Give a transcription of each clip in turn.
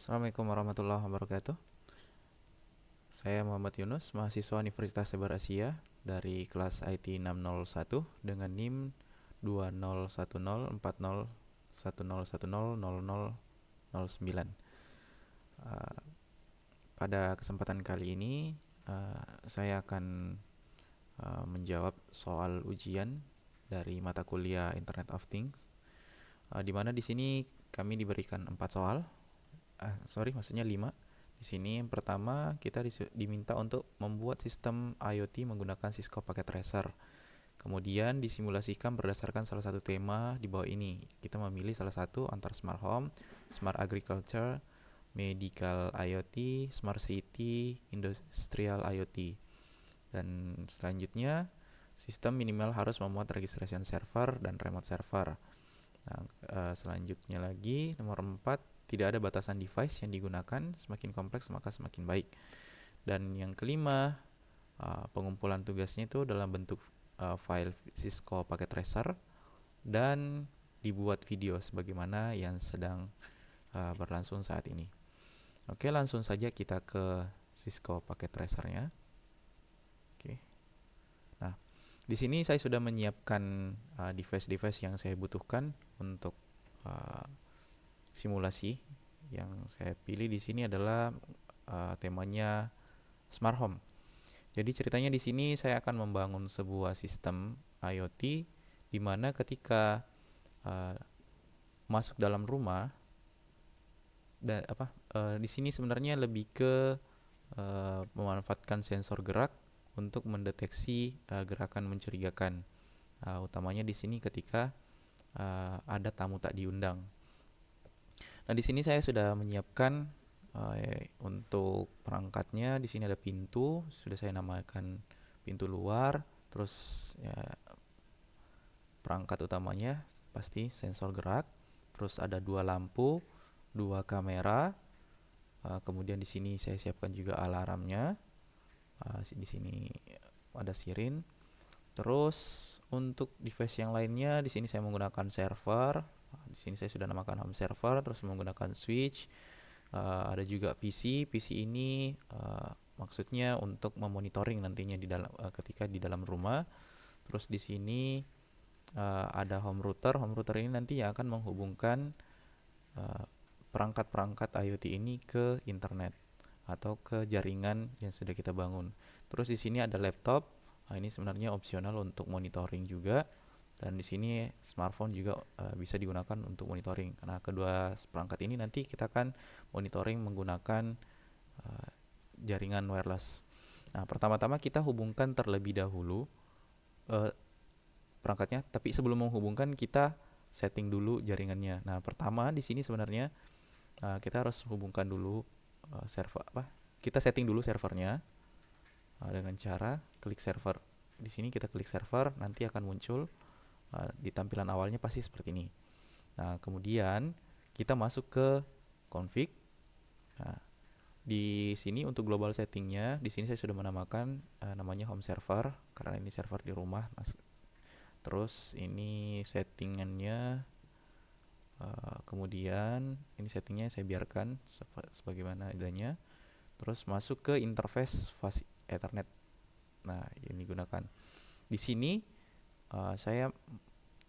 Assalamualaikum warahmatullahi wabarakatuh. Saya Muhammad Yunus, mahasiswa Universitas Sebar Asia dari kelas IT 601 dengan NIM 20104010100009. Uh, Pada kesempatan kali ini saya akan menjawab soal ujian dari mata kuliah Internet of Things, di mana di sini kami diberikan 4 soal. Maksudnya 5. Di sini yang pertama kita diminta untuk membuat sistem IoT menggunakan Cisco Packet Tracer. Kemudian disimulasikan berdasarkan salah satu tema di bawah ini. Kita memilih salah satu antara Smart Home, Smart Agriculture, Medical IoT, Smart City, Industrial IoT. Dan selanjutnya sistem minimal harus memuat registration server dan remote server. Nah, selanjutnya lagi nomor 4, tidak ada batasan device yang digunakan, semakin kompleks maka semakin baik. Dan yang kelima, pengumpulan tugasnya itu dalam bentuk file Cisco Packet Tracer dan dibuat video sebagaimana yang sedang berlangsung saat ini. Oke, langsung saja kita ke Cisco Packet Tracer-nya. Oke. Nah, di sini saya sudah menyiapkan device-device yang saya butuhkan untuk simulasi. Yang saya pilih di sini adalah temanya Smart Home. Jadi ceritanya di sini saya akan membangun sebuah sistem IoT di mana ketika masuk dalam rumah di sini sebenarnya lebih ke memanfaatkan sensor gerak untuk mendeteksi gerakan mencurigakan. Utamanya di sini ketika ada tamu tak diundang. Nah, di sini saya sudah menyiapkan untuk perangkatnya. Di sini ada pintu, sudah saya namakan pintu luar. Terus ya, perangkat utamanya pasti sensor gerak. Terus ada 2 lampu, 2 kamera. Kemudian di sini saya siapkan juga alarmnya. Di sini ada sirin. Terus untuk device yang lainnya di sini saya menggunakan server. Di sini saya sudah namakan home server, terus menggunakan switch. Ada juga PC ini maksudnya untuk memonitoring nantinya ketika di dalam rumah. Terus di sini ada home router. Home router ini nanti yang akan menghubungkan perangkat-perangkat IoT ini ke internet atau ke jaringan yang sudah kita bangun. Terus di sini ada laptop. Ini sebenarnya opsional untuk monitoring juga. Dan di sini smartphone juga bisa digunakan untuk monitoring. Nah, kedua perangkat ini nanti kita akan monitoring menggunakan jaringan wireless. Nah, pertama-tama kita hubungkan terlebih dahulu perangkatnya, tapi sebelum menghubungkan kita setting dulu jaringannya. Nah, pertama di sini sebenarnya kita harus hubungkan dulu kita setting dulu servernya dengan cara klik server. Di sini kita klik server, nanti akan muncul di tampilan awalnya pasti seperti ini. Nah, kemudian kita masuk ke config. Nah, di sini untuk global settingnya, di sini saya sudah menamakan namanya home server karena ini server di rumah. Terus ini settingannya, kemudian ini settingnya saya biarkan sebagaimana adanya. Terus masuk ke interface Ethernet. Nah, ini gunakan. Di sini saya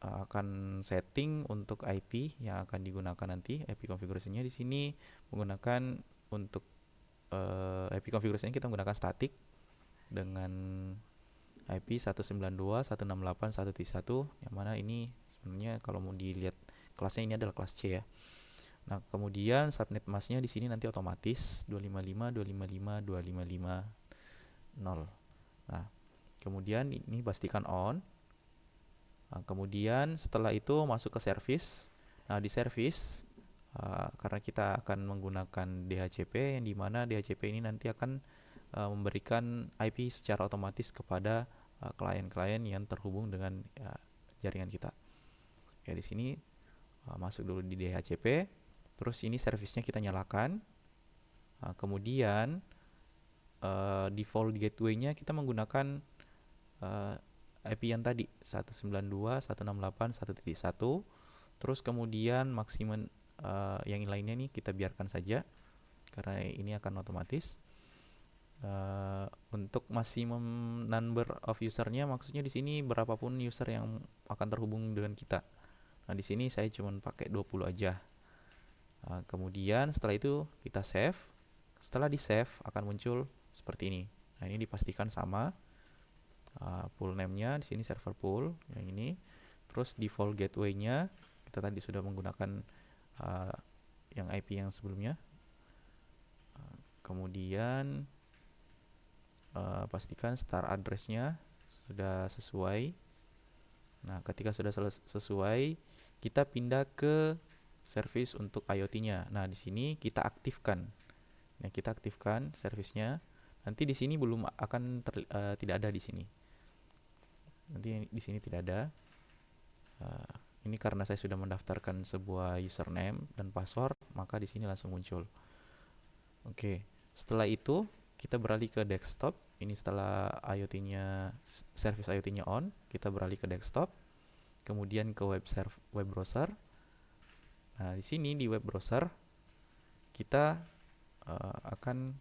akan setting untuk IP yang akan digunakan nanti. IP konfigurasinya di sini menggunakan untuk IP konfigurasinya kita menggunakan static dengan IP 192.168.1.1, yang mana ini sebenarnya kalau mau dilihat kelasnya ini adalah kelas C ya. Nah, kemudian subnet masknya di sini nanti otomatis 255.255.255.0. Nah, kemudian ini pastikan on. Nah, kemudian setelah itu masuk ke service. Nah, di service karena kita akan menggunakan DHCP, yang dimana DHCP ini nanti akan memberikan IP secara otomatis kepada klien-klien yang terhubung dengan jaringan kita. Ya, di sini masuk dulu di DHCP. Terus ini servicenya kita nyalakan. Kemudian default gateway-nya kita menggunakan IP yang tadi 192.168.1.1. Terus kemudian maksimum yang lainnya nih kita biarkan saja. karena ini akan otomatis. Untuk maximum number of usernya, maksudnya di sini berapapun user yang akan terhubung dengan kita. Nah, di sini saya cuma pakai 20 aja. Kemudian setelah itu kita save. Setelah di save akan muncul seperti ini. Nah, ini dipastikan sama. Pool name-nya di sini server pool yang ini. Terus default gateway-nya kita tadi sudah menggunakan yang IP yang sebelumnya. Kemudian pastikan start address-nya sudah sesuai. Nah, ketika sudah sesuai, kita pindah ke service untuk IoT-nya. Nah, di sini kita aktifkan. Nah, kita aktifkan service-nya. Nanti di sini belum akan tidak ada di sini. Nanti di sini tidak ada. Ini karena saya sudah mendaftarkan sebuah username dan password, maka di sini langsung muncul. Oke, setelah itu kita beralih ke desktop. Ini setelah IoT-nya, service IoT-nya on, kita beralih ke desktop. Kemudian ke web browser. Nah, di sini di web browser kita akan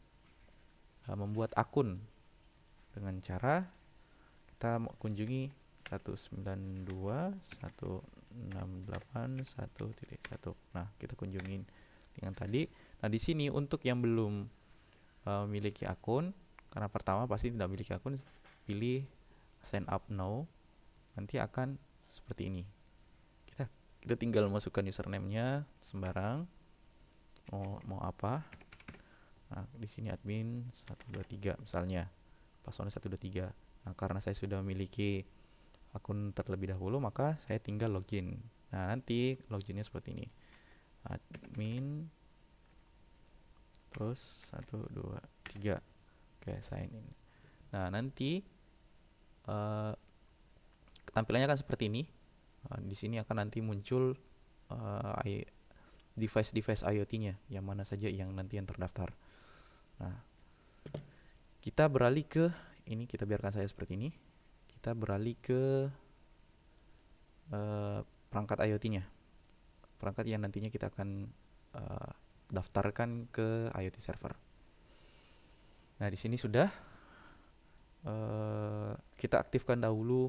membuat akun dengan cara kita kunjungi 192.168.1.1. Nah, kita kunjungin dengan tadi. Nah, di sini untuk yang belum memiliki akun, karena pertama pasti tidak memiliki akun, pilih sign up now. Nanti akan seperti ini. Kita tinggal masukkan username-nya sembarang. Mau apa? Nah, di sini admin 123 misalnya. Passwordnya 123. Nah, karena saya sudah memiliki akun terlebih dahulu, maka saya tinggal login. Nah, nanti loginnya seperti ini. Admin terus 123. Oke, sign in. Nah, nanti tampilannya akan seperti ini. Di sini akan nanti muncul device-device IoT-nya, yang mana saja yang nanti yang terdaftar. Nah, kita beralih ke ini, kita biarkan saya seperti ini. Kita beralih ke perangkat IoT-nya, perangkat yang nantinya kita akan daftarkan ke IoT server. Nah, di sini sudah kita aktifkan dahulu.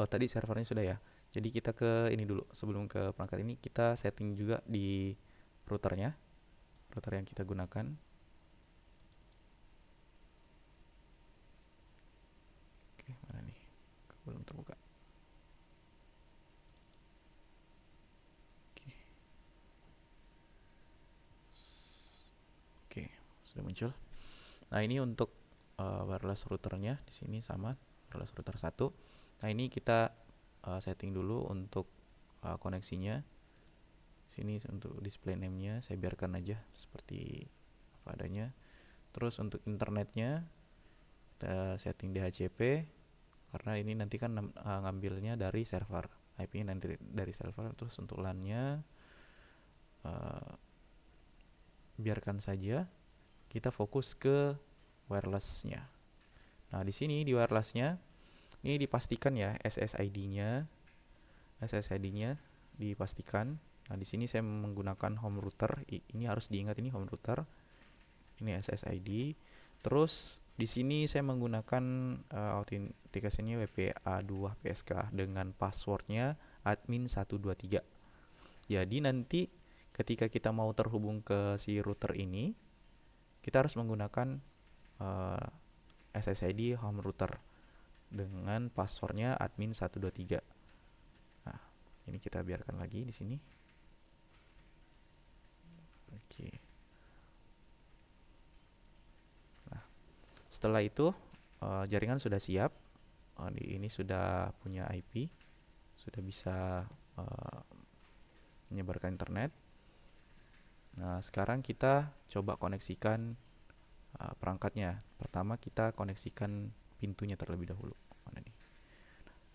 Tadi servernya sudah ya. Jadi kita ke ini dulu. Sebelum ke perangkat ini, kita setting juga di routernya, router yang kita gunakan. Oke, mana nih? Belum terbuka. Oke, sudah muncul. Nah, ini untuk wireless routernya di sini sama wireless router 1. Nah, ini kita setting dulu untuk koneksinya. Sini untuk display name-nya saya biarkan aja seperti apa adanya. Terus untuk internetnya kita setting DHCP, karena ini nanti kan ngambilnya dari server, IP-nya nanti dari server. Terus untuk LAN-nya biarkan saja, kita fokus ke wireless-nya. Nah, di sini di wireless-nya ini dipastikan ya SSID-nya dipastikan. Nah, di sini saya menggunakan home router. Ini harus diingat, ini home router. Ini SSID. Terus di sini saya menggunakan authentication-nya WPA2 PSK dengan passwordnya admin 123. Jadi nanti ketika kita mau terhubung ke si router ini, kita harus menggunakan SSID home router dengan passwordnya admin 123. Nah, ini kita biarkan lagi di sini. Oke. Nah, setelah itu jaringan sudah siap. Ini sudah punya IP, sudah bisa menyebarkan internet. Nah, sekarang kita coba koneksikan perangkatnya. Pertama kita koneksikan pintunya terlebih dahulu. Mana nih?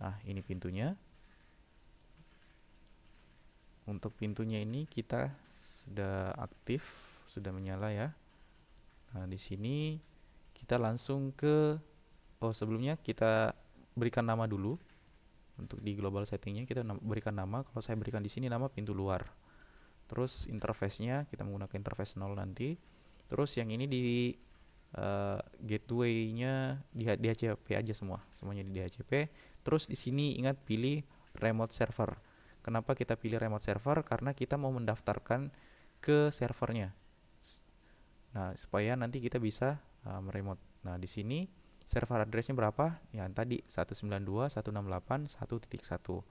Nah, ini pintunya. Untuk pintunya ini kita sudah aktif, sudah menyala ya. Nah, di sini kita langsung ke sebelumnya kita berikan nama dulu. Untuk di global settingnya kita berikan nama. Kalau saya berikan di sini nama pintu luar. Terus interface-nya kita menggunakan interface 0 nanti. Terus yang ini di gateway-nya di DHCP aja semuanya di DHCP. Terus di sini ingat pilih remote server. Kenapa kita pilih remote server? Karena kita mau mendaftarkan ke servernya. Nah, supaya nanti kita bisa meremote. Nah, di sini server address-nya berapa? Ya, tadi 192.168.1.1.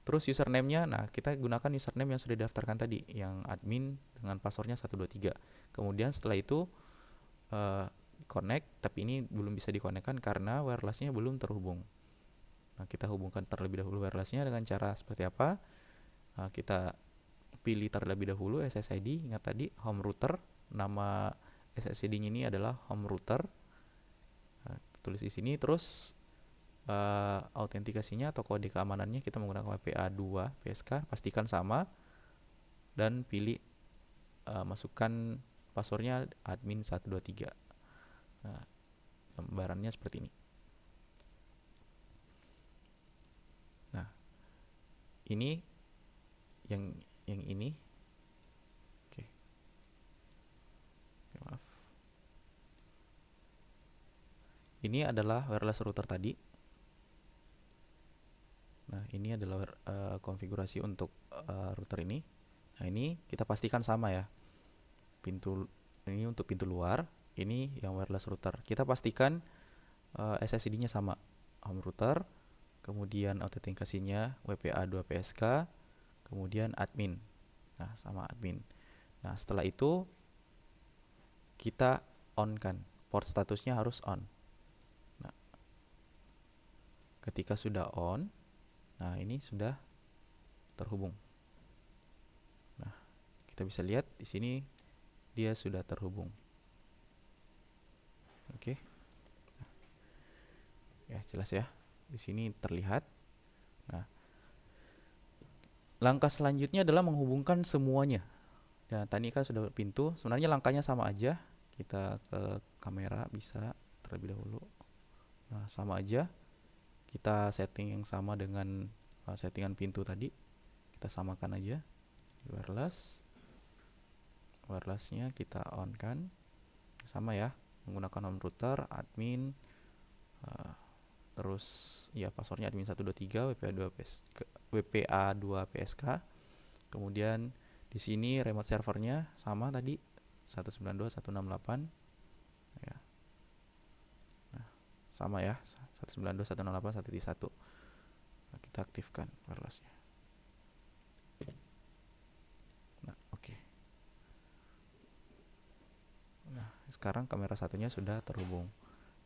Terus username-nya, nah kita gunakan username yang sudah didaftarkan tadi, yang admin dengan passwordnya 123. Kemudian setelah itu connect, tapi ini belum bisa dikonekkan karena wireless-nya belum terhubung. Nah, kita hubungkan terlebih dahulu wireless-nya dengan cara seperti apa? Kita pilih terlebih dahulu SSID, ingat tadi home router, nama SSID-nya ini adalah home router. Tulis di sini, terus autentikasinya atau kode keamanannya kita menggunakan WPA2 PSK, pastikan sama dan pilih masukkan passwordnya admin 123. Nah, gambarannya seperti ini. Nah, ini yang ini. Oke. Maaf. Ini adalah wireless router tadi. Nah, ini adalah konfigurasi untuk router ini. Nah, ini kita pastikan sama ya. Pintu ini untuk pintu luar, ini yang wireless router. Kita pastikan SSID-nya sama. Home router, kemudian autentikasinya WPA2 PSK, kemudian admin. Nah, sama admin. Nah, setelah itu kita on kan. Port statusnya harus on. Nah, ketika sudah on, nah ini sudah terhubung. Nah, kita bisa lihat di sini dia sudah terhubung. Oke. Nah, ya jelas ya. Di sini terlihat. Nah, langkah selanjutnya adalah menghubungkan semuanya. Nah, tadi kan sudah pintu. Sebenarnya langkahnya sama aja. Kita ke kamera bisa terlebih dahulu. Nah, sama aja. Kita setting yang sama dengan settingan pintu tadi. Kita samakan aja di wireless. Wirelessnya kita on kan. Sama ya. Menggunakan home router, admin, terus ya passwordnya admin 123 WPA2 PSK. Kemudian di sini remote servernya sama tadi 192.168 ya. Nah, sama ya 192.168.1.1. Nah, kita aktifkan wirelessnya. Nah, oke. Nah, sekarang kamera satunya sudah terhubung.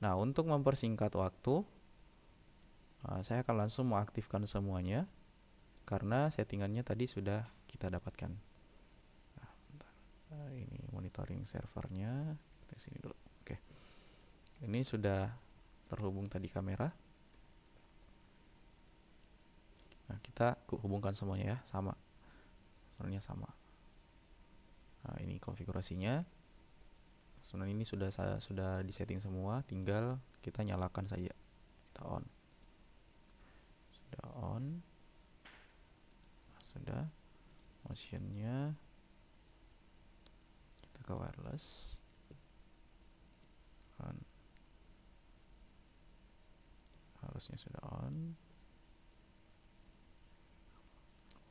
Nah, untuk mempersingkat waktu, saya akan langsung mengaktifkan semuanya karena settingannya tadi sudah kita dapatkan. Nah, bentar. Ini monitoring servernya. Kita sini dulu. Oke. Ini sudah terhubung tadi kamera. Nah, kita hubungkan semuanya ya, sama. Sebenarnya sama. Nah, ini konfigurasinya. Sebenarnya ini sudah disetting semua, tinggal kita nyalakan saja. Kita on. Sudah on. Nah, sudah. Motionnya kita ke wireless. On. Harusnya sudah on.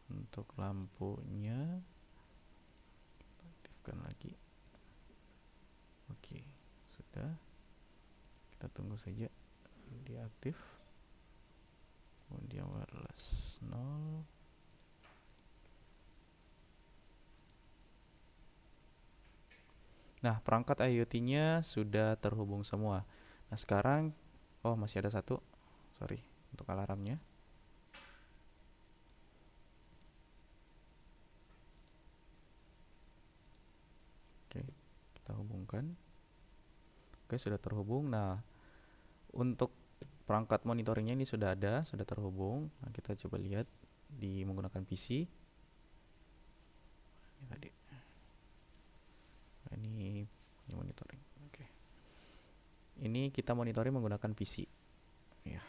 Untuk lampunya kita aktifkan lagi. Oke, sudah. Kita tunggu saja dia aktif. Kemudian wireless 0. Nah, perangkat IoT-nya sudah terhubung semua. Nah, sekarang masih ada satu. Sorry, untuk alarmnya. Oke, kita hubungkan. Oke, sudah terhubung. Nah, untuk perangkat monitoringnya ini sudah ada, sudah terhubung. Nah, kita coba lihat di menggunakan PC. Ini tadi. Nah, ini monitoring. Oke. Ini kita monitoring menggunakan PC. Ya.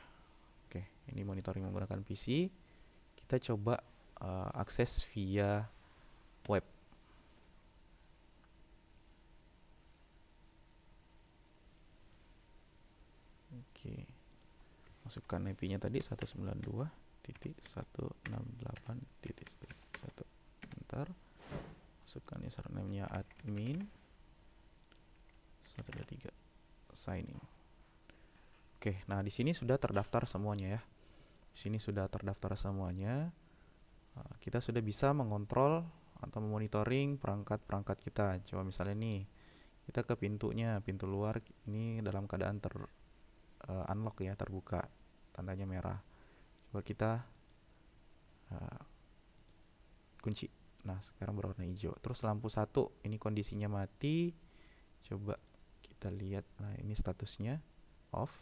Oke, ini monitoring menggunakan PC. Kita coba akses via web. Oke, masukkan IP-nya tadi 192.168.1. Bentar, masukkan username-nya admin 123, sign in. Oke, nah di sini sudah terdaftar semuanya ya. Di sini sudah terdaftar semuanya. Kita sudah bisa mengontrol atau memonitoring perangkat-perangkat kita. Coba misalnya nih, kita ke pintunya, pintu luar ini dalam keadaan unlock ya, terbuka, tandanya merah. Coba kita kunci. Nah, sekarang berwarna hijau. Terus lampu 1, ini kondisinya mati. Coba kita lihat. Nah, ini statusnya off.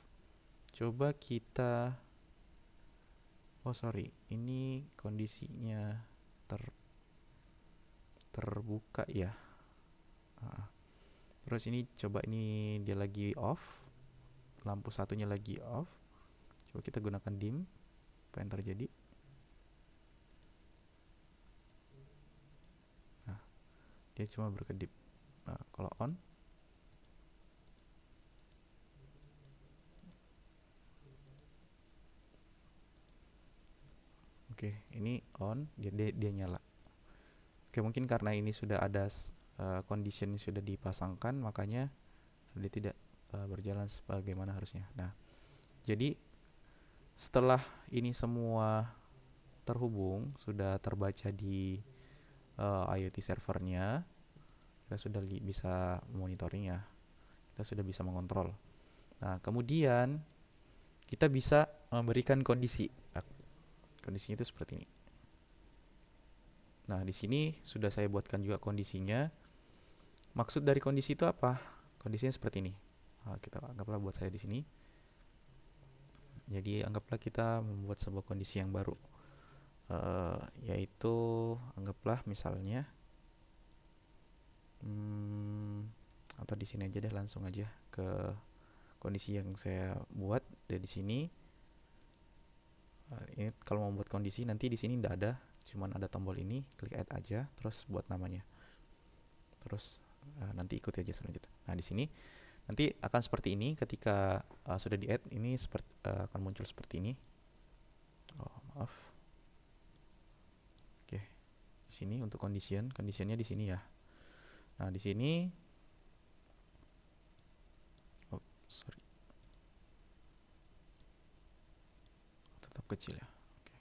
Coba kita ini kondisinya terbuka ya. Terus ini coba ini dia lagi off, lampu satunya lagi off. Coba kita gunakan dim. Apa yang terjadi? Nah, dia cuma berkedip. Nah, kalau on, oke, ini on, dia nyala. Oke, mungkin karena ini sudah ada condition sudah dipasangkan, makanya dia tidak berjalan sebagaimana harusnya. Nah, jadi setelah ini semua terhubung, sudah terbaca di IoT servernya, kita sudah bisa monitoring ya, kita sudah bisa mengontrol. Nah, kemudian kita bisa memberikan kondisi. Kondisinya itu seperti ini. Nah, di sini sudah saya buatkan juga kondisinya. Maksud dari kondisi itu apa? Kondisinya seperti ini. Kita anggaplah buat saya di sini. Jadi anggaplah kita membuat sebuah kondisi yang baru, yaitu anggaplah misalnya, atau di sini aja deh, langsung aja ke kondisi yang saya buat dari sini. Ini kalau mau buat kondisi nanti di sini tidak ada, cuman ada tombol ini, klik add aja, terus buat namanya, terus nanti ikuti aja selanjutnya. Nah, di sini nanti akan seperti ini ketika sudah di add, ini akan muncul seperti ini. Oh, maaf. Oke. Di sini untuk conditionnya di sini ya. Nah, di sini tetap kecil ya. Oke.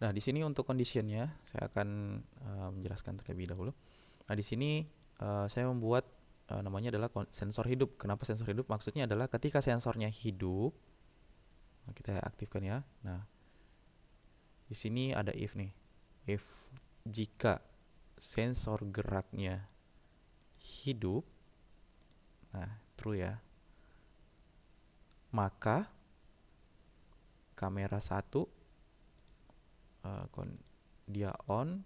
Nah, di sini untuk conditionnya saya akan menjelaskan terlebih dahulu. Nah, di sini saya membuat namanya adalah sensor hidup. Kenapa sensor hidup? Maksudnya adalah ketika sensornya hidup, kita aktifkan ya. Nah, di sini ada if nih. If jika sensor geraknya hidup, nah true ya, maka kamera 1 dia on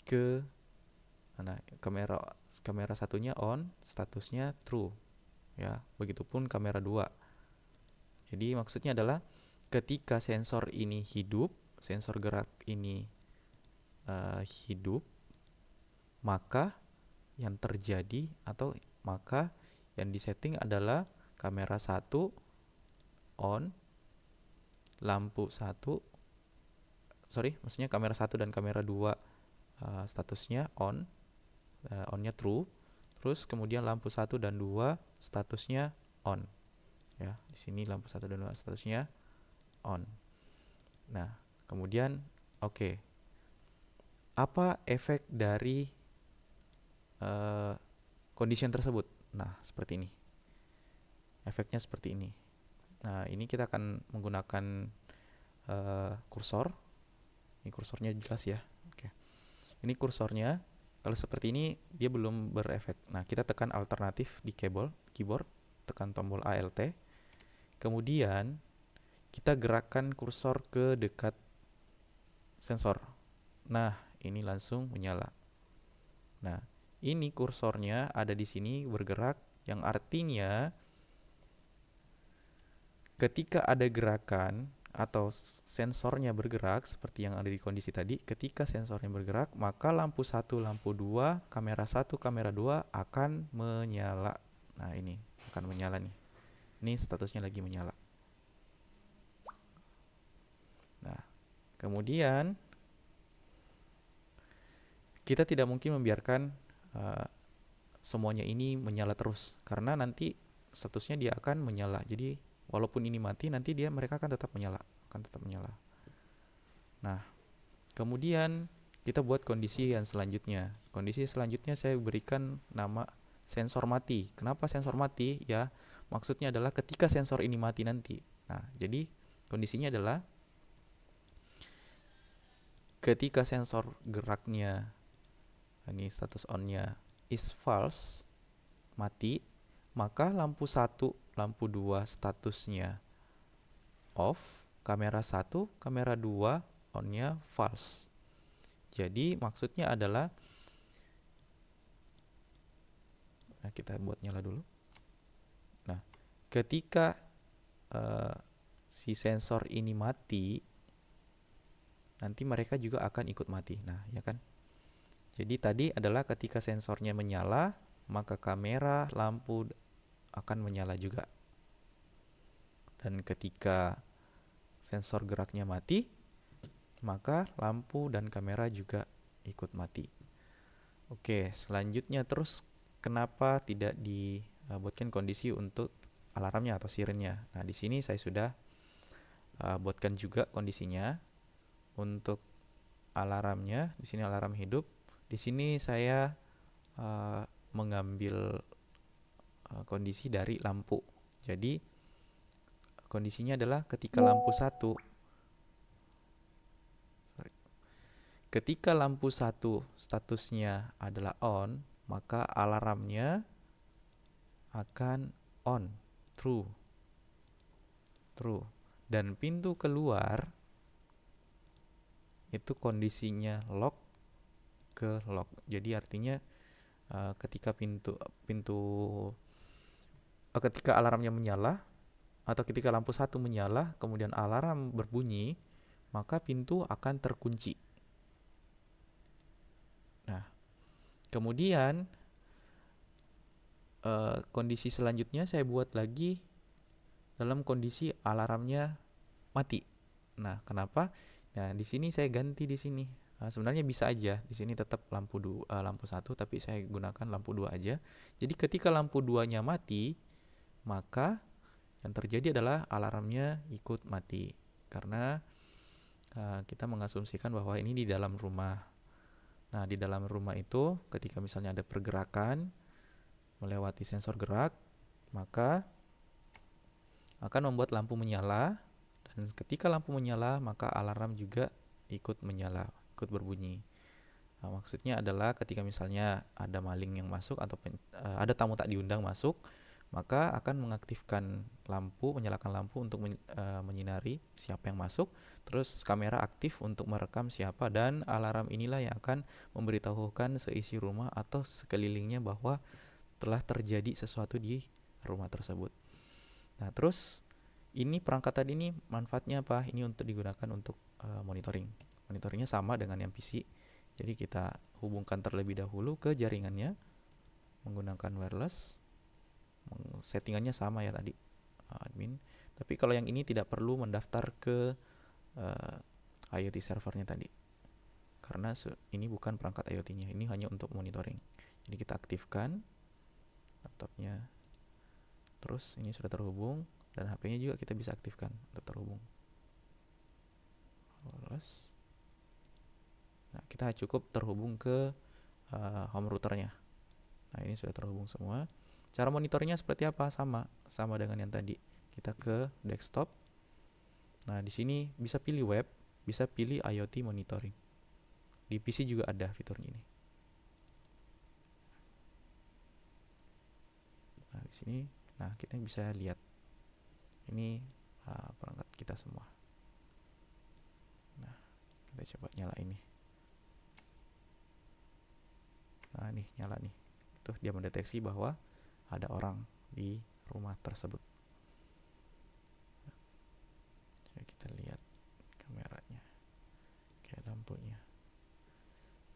ke, nah kamera satunya on, statusnya true ya. Begitupun kamera 2. Jadi maksudnya adalah ketika sensor ini hidup, sensor gerak ini hidup, maka yang terjadi atau maka yang disetting adalah kamera 1 on, lampu 1, maksudnya kamera 1 dan kamera 2 statusnya on, onnya true. Terus kemudian lampu 1 dan 2 statusnya on. Ya, di sini lampu 1 dan 2 statusnya on. Nah, kemudian oke. Apa efek dari condition tersebut? Nah, seperti ini. Efeknya seperti ini. Nah, ini kita akan menggunakan kursor. Ini kursornya jelas ya. Oke. Ini kursornya. Kalau seperti ini dia belum berefek. Nah, kita tekan alternatif di keyboard, tekan tombol ALT. Kemudian kita gerakkan kursor ke dekat sensor. Nah, ini langsung menyala. Nah, ini kursornya ada di sini bergerak, yang artinya ketika ada gerakan atau sensornya bergerak seperti yang ada di kondisi tadi, ketika sensornya bergerak, maka lampu 1, lampu 2, kamera 1, kamera 2 akan menyala. Nah, ini akan menyala nih. Ini statusnya lagi menyala. Nah, kemudian kita tidak mungkin membiarkan uh, semuanya ini menyala terus, karena nanti statusnya dia akan menyala. Jadi walaupun ini mati, nanti mereka akan tetap menyala, Nah, kemudian kita buat kondisi yang selanjutnya. Kondisi selanjutnya saya berikan nama sensor mati. Kenapa sensor mati? Ya, maksudnya adalah ketika sensor ini mati nanti. Nah, jadi kondisinya adalah ketika sensor geraknya, ini status on-nya is false, mati, maka lampu 1, lampu 2 statusnya off, kamera 1, kamera 2 on-nya false. Jadi maksudnya adalah, nah kita buat nyala dulu. Nah, ketika si sensor ini mati, nanti mereka juga akan ikut mati. Nah, ya kan? Jadi tadi adalah ketika sensornya menyala, maka kamera, lampu akan menyala juga. Dan ketika sensor geraknya mati, maka lampu dan kamera juga ikut mati. Oke, selanjutnya terus kenapa tidak dibuatkan kondisi untuk alarmnya atau sirennya? Nah, di sini saya sudah buatkan juga kondisinya untuk alarmnya. Di sini alarm hidup. Di sini saya mengambil kondisi dari lampu. Jadi kondisinya adalah ketika lampu 1 statusnya adalah on, maka alarmnya akan on, true. Dan pintu keluar itu kondisinya lock ke lock. Jadi artinya ketika ketika alarmnya menyala atau ketika lampu 1 menyala kemudian alarm berbunyi, maka pintu akan terkunci. Nah, kemudian kondisi selanjutnya saya buat lagi dalam kondisi alarmnya mati. Nah, kenapa? Nah, di sini saya ganti di sini. Sebenarnya bisa aja di sini tetap lampu 1, tapi saya gunakan lampu 2 aja. Jadi ketika lampu 2-nya mati, maka yang terjadi adalah alarmnya ikut mati. Karena kita mengasumsikan bahwa ini di dalam rumah. Nah, di dalam rumah itu ketika misalnya ada pergerakan melewati sensor gerak, maka akan membuat lampu menyala. Dan ketika lampu menyala, maka alarm juga ikut menyala, ikut berbunyi. Nah, maksudnya adalah ketika misalnya ada maling yang masuk atau ada tamu tak diundang masuk, maka akan mengaktifkan lampu, menyalakan lampu untuk menyinari siapa yang masuk. Terus kamera aktif untuk merekam siapa, dan alarm inilah yang akan memberitahukan seisi rumah atau sekelilingnya bahwa telah terjadi sesuatu di rumah tersebut. Nah, terus ini perangkat tadi ini manfaatnya apa? Ini untuk digunakan untuk monitoring. Monitoringnya sama dengan yang PC. Jadi kita hubungkan terlebih dahulu ke jaringannya menggunakan wireless. Settingannya sama ya tadi, admin. Tapi kalau yang ini tidak perlu mendaftar ke IoT servernya tadi. Karena ini bukan perangkat IoT-nya. Ini hanya untuk monitoring. Jadi kita aktifkan laptopnya. Terus ini sudah terhubung. Dan HP-nya juga kita bisa aktifkan untuk terhubung. Terus, nah kita cukup terhubung ke home routernya. Nah ini sudah terhubung semua. Cara monitoringnya seperti apa? Sama dengan yang tadi. Kita ke desktop. Nah di sini bisa pilih web, bisa pilih IoT monitoring. Di PC juga ada fiturnya ini. Nah di sini, nah kita bisa lihat. Ini perangkat kita semua. Nah, kita coba nyala ini. Nah, nih nyala nih. Itu dia mendeteksi bahwa ada orang di rumah tersebut. Coba kita lihat.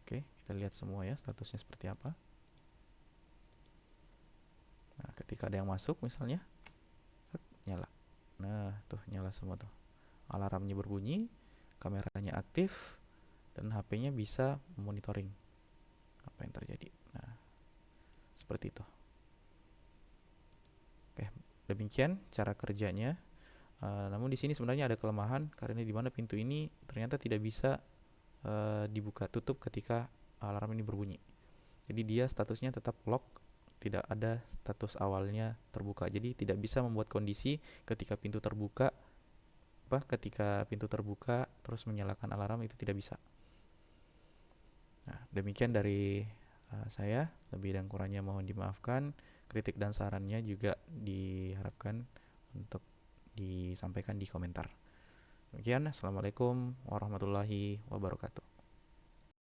Oke, kita lihat semua ya statusnya seperti apa. Nah, ketika ada yang masuk misalnya, nyala. Nah, tuh nyala semua tuh. Alarmnya berbunyi, kameranya aktif, dan HP-nya bisa monitoring apa yang terjadi. Nah, seperti itu. Oke, demikian cara kerjanya. Namun di sini sebenarnya ada kelemahan karena di mana pintu ini ternyata tidak bisa dibuka tutup ketika alarm ini berbunyi. Jadi dia statusnya tetap lock, tidak ada status awalnya terbuka. Jadi tidak bisa membuat kondisi ketika pintu terbuka, ketika pintu terbuka terus menyalakan alarm, itu tidak bisa. Nah, demikian dari saya. Lebih dan kurangnya mohon dimaafkan. Kritik dan sarannya juga diharapkan untuk disampaikan di komentar. Demikian, assalamualaikum warahmatullahi wabarakatuh.